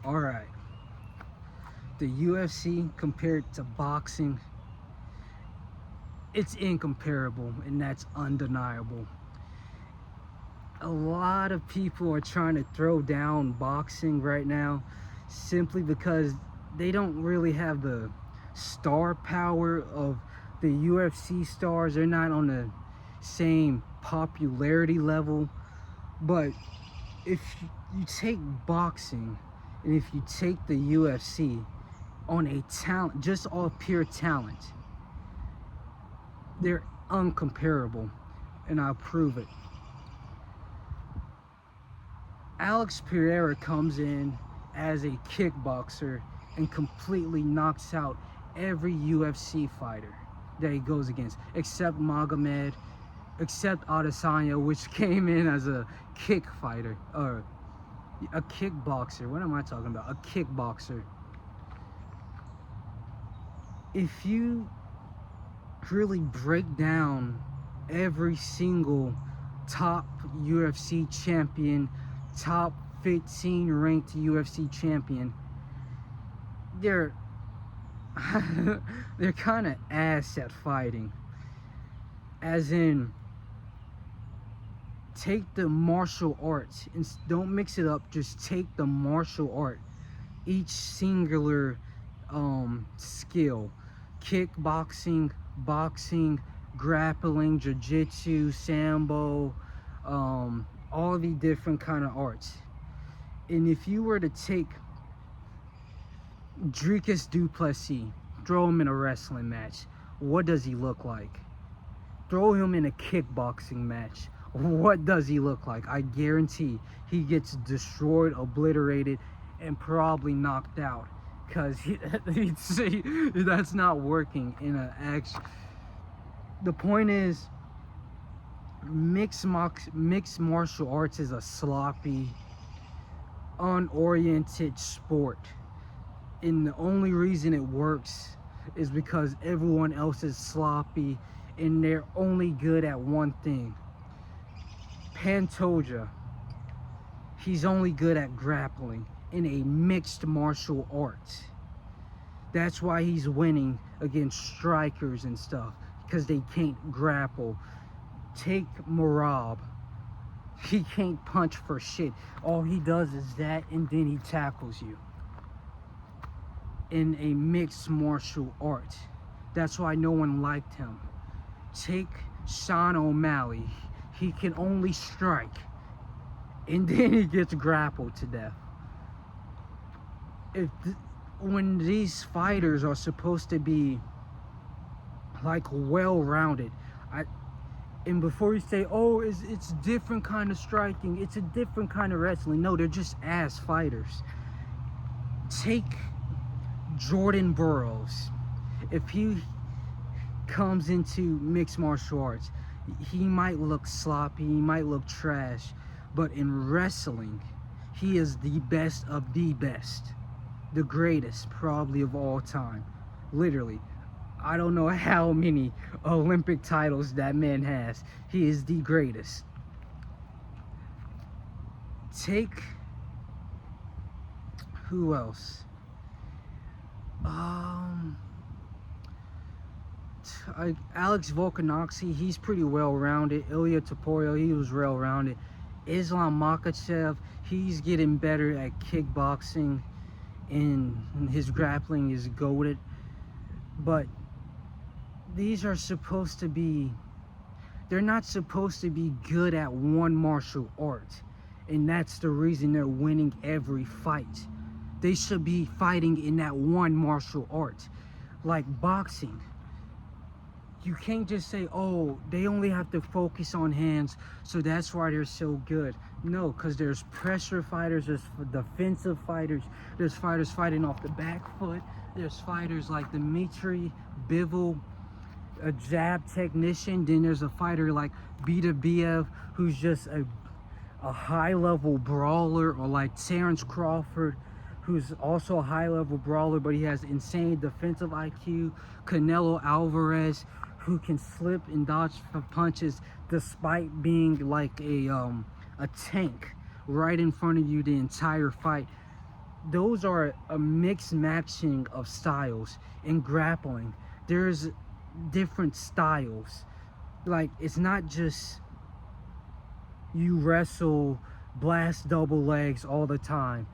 All right. The UFC compared to boxing, it's incomparable, and that's undeniable. A lot of people are trying to throw down boxing right now simply because they don't really have the star power of the UFC stars. They're not on the same popularity level. But if you take boxing and if you take the UFC on a talent, just all pure talent, they're uncomparable, and I'll prove it. Alex Pereira comes in as a kickboxer and completely knocks out every UFC fighter that he goes against, except Magomed, except Adesanya, which came in as a kick fighter, or a kickboxer. What am I talking about? A kickboxer. If you really break down every single top UFC champion, top 15 ranked UFC champion, they're they're kind of ass at fighting. As in, take the martial arts and don't mix it up. Just take the martial art, each singular skill: kickboxing, boxing, grappling, jiu-jitsu, sambo, all the different kind of arts. And if you were to take Dricus du Plessis, throw him in a wrestling match, what does he look like? Throw him in a kickboxing match, what does he look like? I guarantee he gets destroyed, obliterated, and probably knocked out, because that's not working in an action. The point is, mixed martial arts is a sloppy, unoriented sport, and the only reason it works is because everyone else is sloppy and they're only good at one thing. Pantoja, he's only good at grappling in a mixed martial arts. That's why he's winning against strikers and stuff, because they can't grapple. Take Marab, he can't punch for shit. All he does is that, and then he tackles you in a mixed martial art. That's why no one liked him. Take Sean O'Malley, he can only strike, and then he gets grappled to death. When these fighters are supposed to be like well-rounded, and before you say, oh, it's different kind of striking, it's a different kind of wrestling, no, they're just ass fighters. Take Jordan Burroughs. If he comes into mixed martial arts, he might look sloppy, he might look trash, but in wrestling, he is the best of the best, the greatest probably of all time. Literally, I don't know how many Olympic titles that man has. He is the greatest. Take, who else? Alex Volkanovski, he's pretty well-rounded. Ilya Topuria, he was well-rounded. Islam Makhachev, he's getting better at kickboxing, and his grappling is goated. But these are supposed to be, they're not supposed to be good at one martial art, and that's the reason they're winning every fight. They should be fighting in that one martial art. Like boxing, you can't just say, oh, they only have to focus on hands, so that's why they're so good. No, because there's pressure fighters, there's defensive fighters, there's fighters fighting off the back foot, there's fighters like Dmitry Bivol, a jab technician. Then there's a fighter like Biev, who's just a high-level brawler, or like Terrence Crawford, who's also a high-level brawler, but he has insane defensive IQ. Canelo Alvarez, who can slip and dodge punches despite being like a tank right in front of you the entire fight. those are a mixed matching of styles. In grappling, there's different styles. Like, it's not just you wrestle, blast double legs all the time.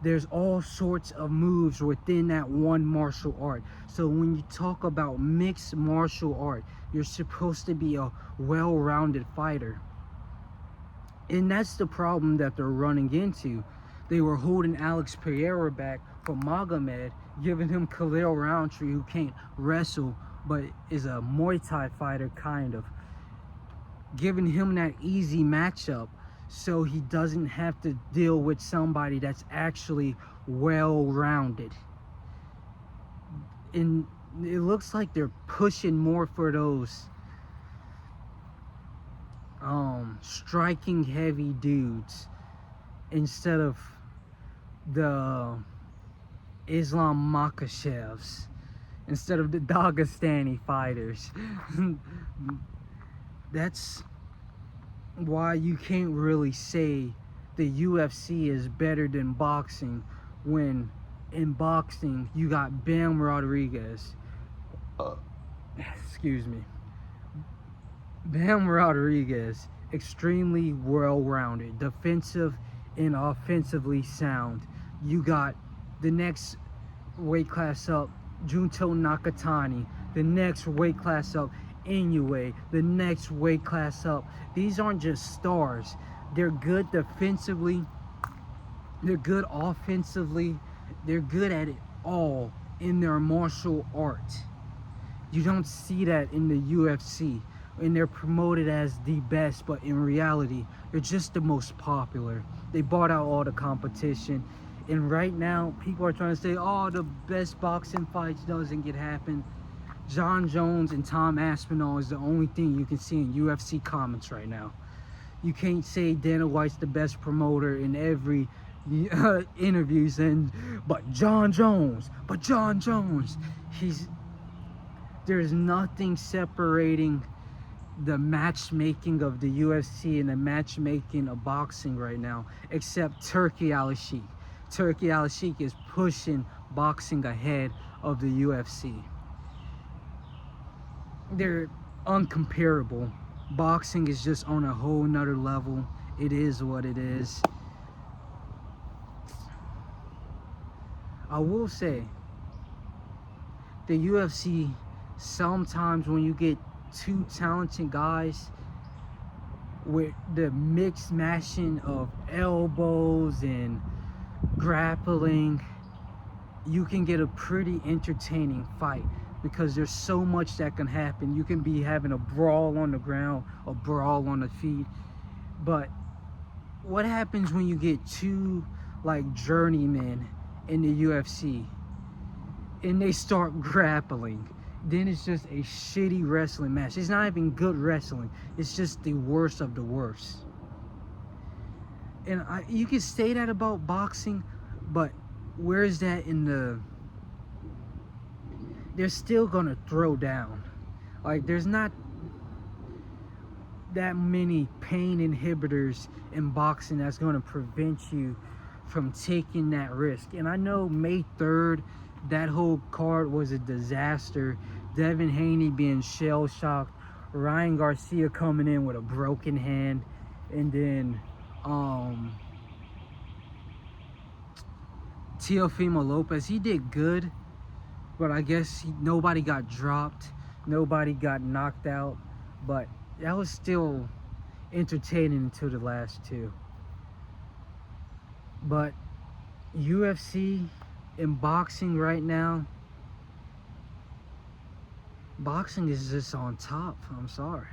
There's all sorts of moves within that one martial art. So when you talk about mixed martial art, you're supposed to be a well-rounded fighter. And that's the problem that they're running into. They were holding Alex Pereira back for Magomed, giving him Khalil Roundtree, who can't wrestle but is a Muay Thai fighter, kind of. Giving him that easy matchup so he doesn't have to deal with somebody that's actually well-rounded. And it looks like they're pushing more for those striking heavy dudes instead of the Islam Makhachevs, instead of the Dagestani fighters. That's why you can't really say the UFC is better than boxing, when in boxing you got Bam Rodriguez. Excuse me. Bam Rodriguez, extremely well-rounded, defensive and offensively sound. You got the next weight class up, Junto Nakatani. The next weight class up, Inoue. The next weight class up. These aren't just stars. They're good defensively. They're good offensively. They're good at it all in their martial art. You don't see that in the UFC. And they're promoted as the best, but in reality, they're just the most popular. They bought out all the competition. And right now, people are trying to say, oh, the best boxing fights doesn't get happen. John Jones and Tom Aspinall is the only thing you can see in UFC comments right now. You can't say Dana White's the best promoter in every interview saying, but John Jones. There's nothing separating the matchmaking of the UFC and the matchmaking of boxing right now, except Turki Al-Sheikh. Turki Al-Sheikh is pushing boxing ahead of the UFC. They're uncomparable. Boxing is just on a whole nother level. It is what it is. I will say, the UFC, sometimes when you get two talented guys with the mixed mashing of elbows and grappling, you can get a pretty entertaining fight, because there's so much that can happen. You can be having a brawl on the ground, a brawl on the feet. But what happens when you get two like journeymen in the UFC and they start grappling? Then it's just a shitty wrestling match. It's not even good wrestling. It's just the worst of the worst. And you can say that about boxing, but where is that in the... They're still gonna throw down. Like, there's not that many pain inhibitors in boxing that's gonna prevent you from taking that risk. And I know May 3rd, that whole card was a disaster. Devin Haney being shell-shocked, Ryan Garcia coming in with a broken hand, and then Teofimo Lopez, he did good, but I guess nobody got dropped, nobody got knocked out, but that was still entertaining until the last two. But UFC and boxing right now, boxing is just on top. I'm sorry.